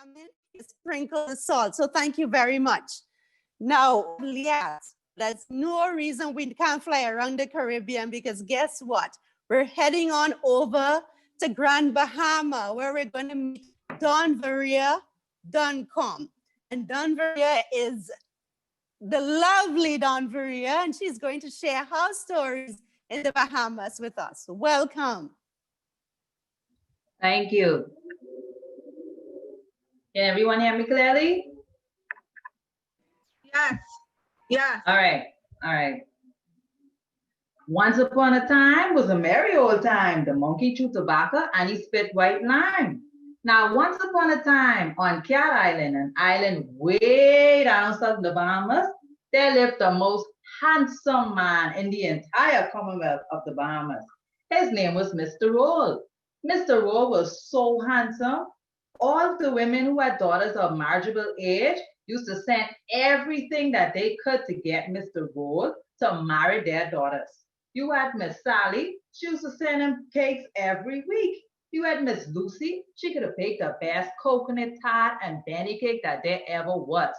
come in, you sprinkle the salt. So thank you very much. Now, yes, there's no reason we can't fly around the Caribbean, because guess what? We're heading on over to Grand Bahama, where we're going to meet Donvaria Duncombe. And Donvaria is the lovely Donvaria, and she's going to share her stories in the Bahamas with us. Welcome. Thank you. Can everyone hear me clearly? Yes. Yes. All right. All right. Once upon a time was a merry old time. The monkey chewed tobacco and he spit white lime. Now, once upon a time on Cat Island, an island way down south of the Bahamas, there lived the most handsome man in the entire Commonwealth of the Bahamas. His name was Mr. Roll. Mr. Roll was so handsome. All of the women who had daughters of marriageable age used to send everything that they could to get Mr. Roll to marry their daughters. You had Miss Sally, she used to send him cakes every week. You had Miss Lucy, she could have baked the best coconut tart and benny cake that there ever was.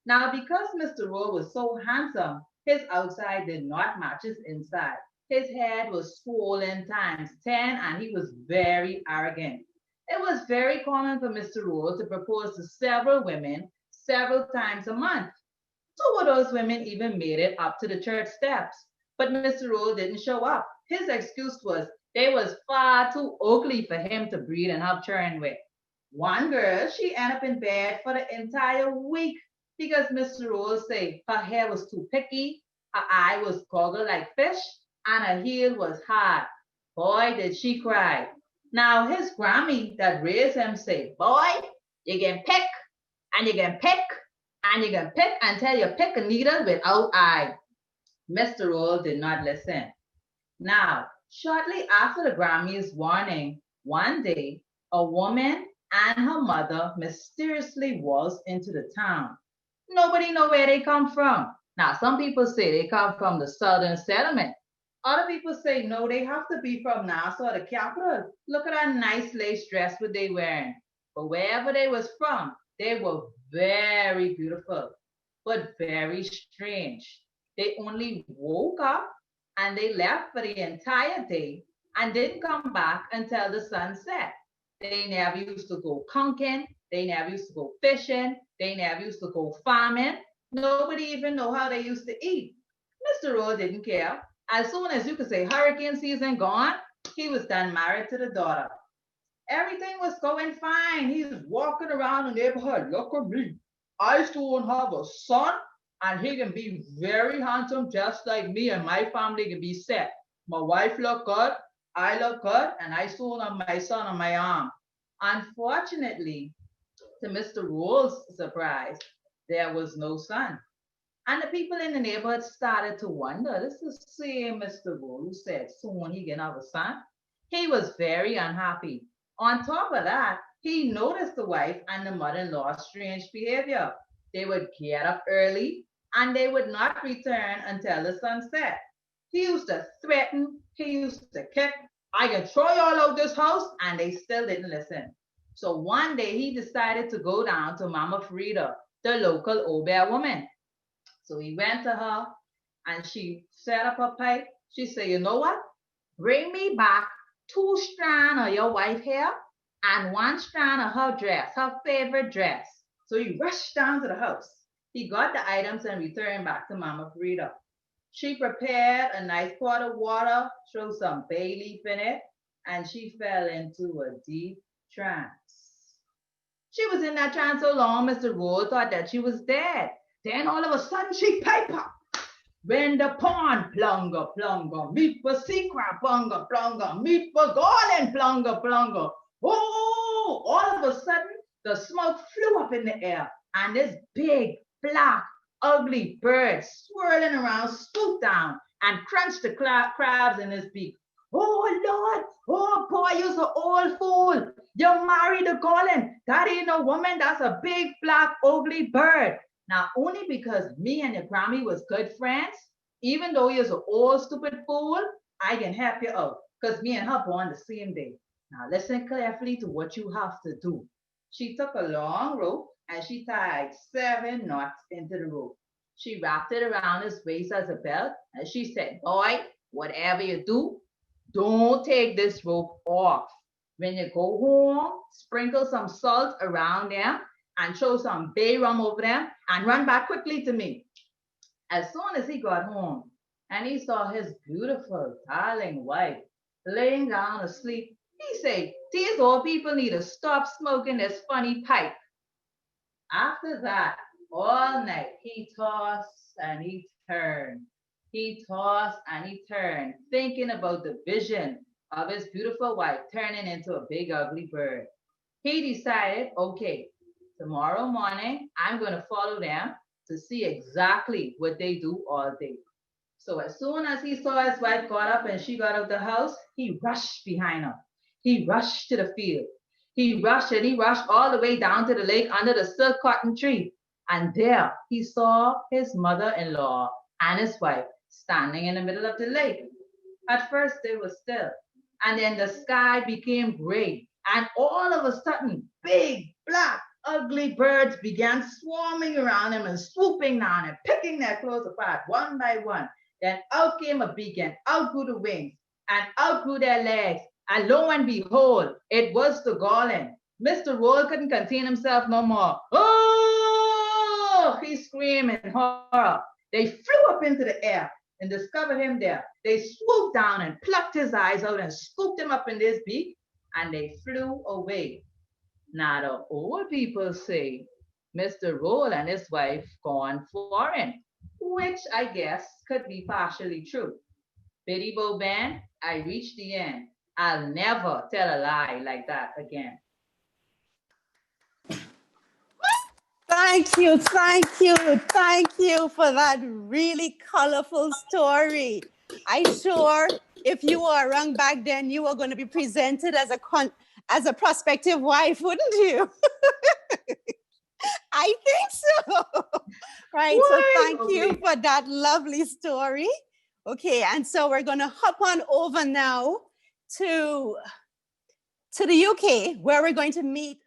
Now, because Mr. Roll was so handsome, his outside did not match his inside. His head was swollen times 10 and he was very arrogant. It was very common for Mr. Roll to propose to several women several times a month. Two of those women even made it up to the church steps. But Mr. Roll didn't show up. His excuse was they was far too ugly for him to breed and have children with. One girl, she ended up in bed for the entire week because Mr. Roll said her hair was too picky, her eye was goggle like fish, and her heel was hard. Boy, did she cry. Now his Grammy that raised him say, boy, you can pick, and you can pick, and you can pick until you pick a needle without eye. Mr. Roll did not listen. Now, shortly after the Grammys warning, one day, a woman and her mother mysteriously waltzed into the town. Nobody know where they come from. Now, some people say they come from the southern settlement. Other people say, no, they have to be from Nassau, the capital. Look at that nice lace dress what they wearing. But wherever they was from, they were very beautiful, but very strange. They only woke up and they left for the entire day and didn't come back until the sun set. They never used to go conking. They never used to go fishing. They never used to go farming. Nobody even know how they used to eat. Mr. Roll didn't care. As soon as you could say hurricane season gone, he was done married to the daughter. Everything was going fine. He was walking around the neighborhood. Look at me. I still have a son, and he can be very handsome just like me, and my family can be set. My wife look good, I look good, and I soon have my son on my arm. Unfortunately, to Mr. Roll's surprise, there was no son. And the people in the neighborhood started to wonder, this is the same Mr. Roll who said soon he can have a son. He was very unhappy. On top of that, he noticed the wife and the mother-in-law's strange behavior. They would get up early and they would not return until the sun set. He used to threaten, he used to kick, I can throw you all out this house, and they still didn't listen. So one day he decided to go down to Mama Frida, the local Obeah woman. So he went to her and she set up her pipe. She said, you know what? Bring me back 2 strands of your wife hair and 1 strand of her dress, her favorite dress. So he rushed down to the house. He got the items and returned back to Mama Frida. She prepared a nice pot of water, threw some bay leaf in it, and she fell into a deep trance. She was in that trance so long, Mr. Roll thought that she was dead. Then all of a sudden she piped up. When the pond plunga, plunga, meet for secret, plunga, plunga, meet for golden, plunga, plunga. Oh, all of a sudden the smoke flew up in the air and this big, black, ugly bird swirling around swooped down and crunched the crabs in his beak. Oh, Lord, oh, boy, you're an old fool. You married a golden. That ain't no woman, that's a big, black, ugly bird. Now, only because me and your Grammy was good friends, even though you're an old, stupid fool, I can help you out because me and her born the same day. Now, listen carefully to what you have to do. She took a long rope and she tied 7 knots into the rope. She wrapped it around his waist as a belt and she said, "Boy, whatever you do, don't take this rope off. When you go home, sprinkle some salt around them and throw some bay rum over them and run back quickly to me." As soon as he got home and he saw his beautiful, darling wife laying down asleep, he said, "These old people need to stop smoking this funny pipe." After that, all night he tossed and he turned. He tossed and he turned, thinking about the vision of his beautiful wife turning into a big ugly bird. He decided, okay, tomorrow morning I'm going to follow them to see exactly what they do all day. So as soon as he saw his wife got up and she got out of the house, he rushed behind her. He rushed to the field. He rushed and he rushed all the way down to the lake under the silk cotton tree. And there he saw his mother-in-law and his wife standing in the middle of the lake. At first they were still, and then the sky became gray, and all of a sudden, big, black, ugly birds began swarming around him and swooping down and picking their clothes apart one by one. Then out came a beak and out grew the wings and out grew their legs. And lo and behold, it was the golem. Mr. Roll couldn't contain himself no more. "Oh!" he screamed in horror. They flew up into the air and discovered him there. They swooped down and plucked his eyes out and scooped him up in his beak, and they flew away. Now the old people say Mr. Roll and his wife gone foreign, which I guess could be partially true. Biddy Bo Band, I reached the end. I'll never tell a lie like that again. Thank you, thank you, thank you for that really colorful story. I sure if you were around back then, you were going to be presented as a prospective wife, wouldn't you? I think so. Right. So thank you for that lovely story. Okay. And so we're going to hop on over now to the UK, where we're going to meet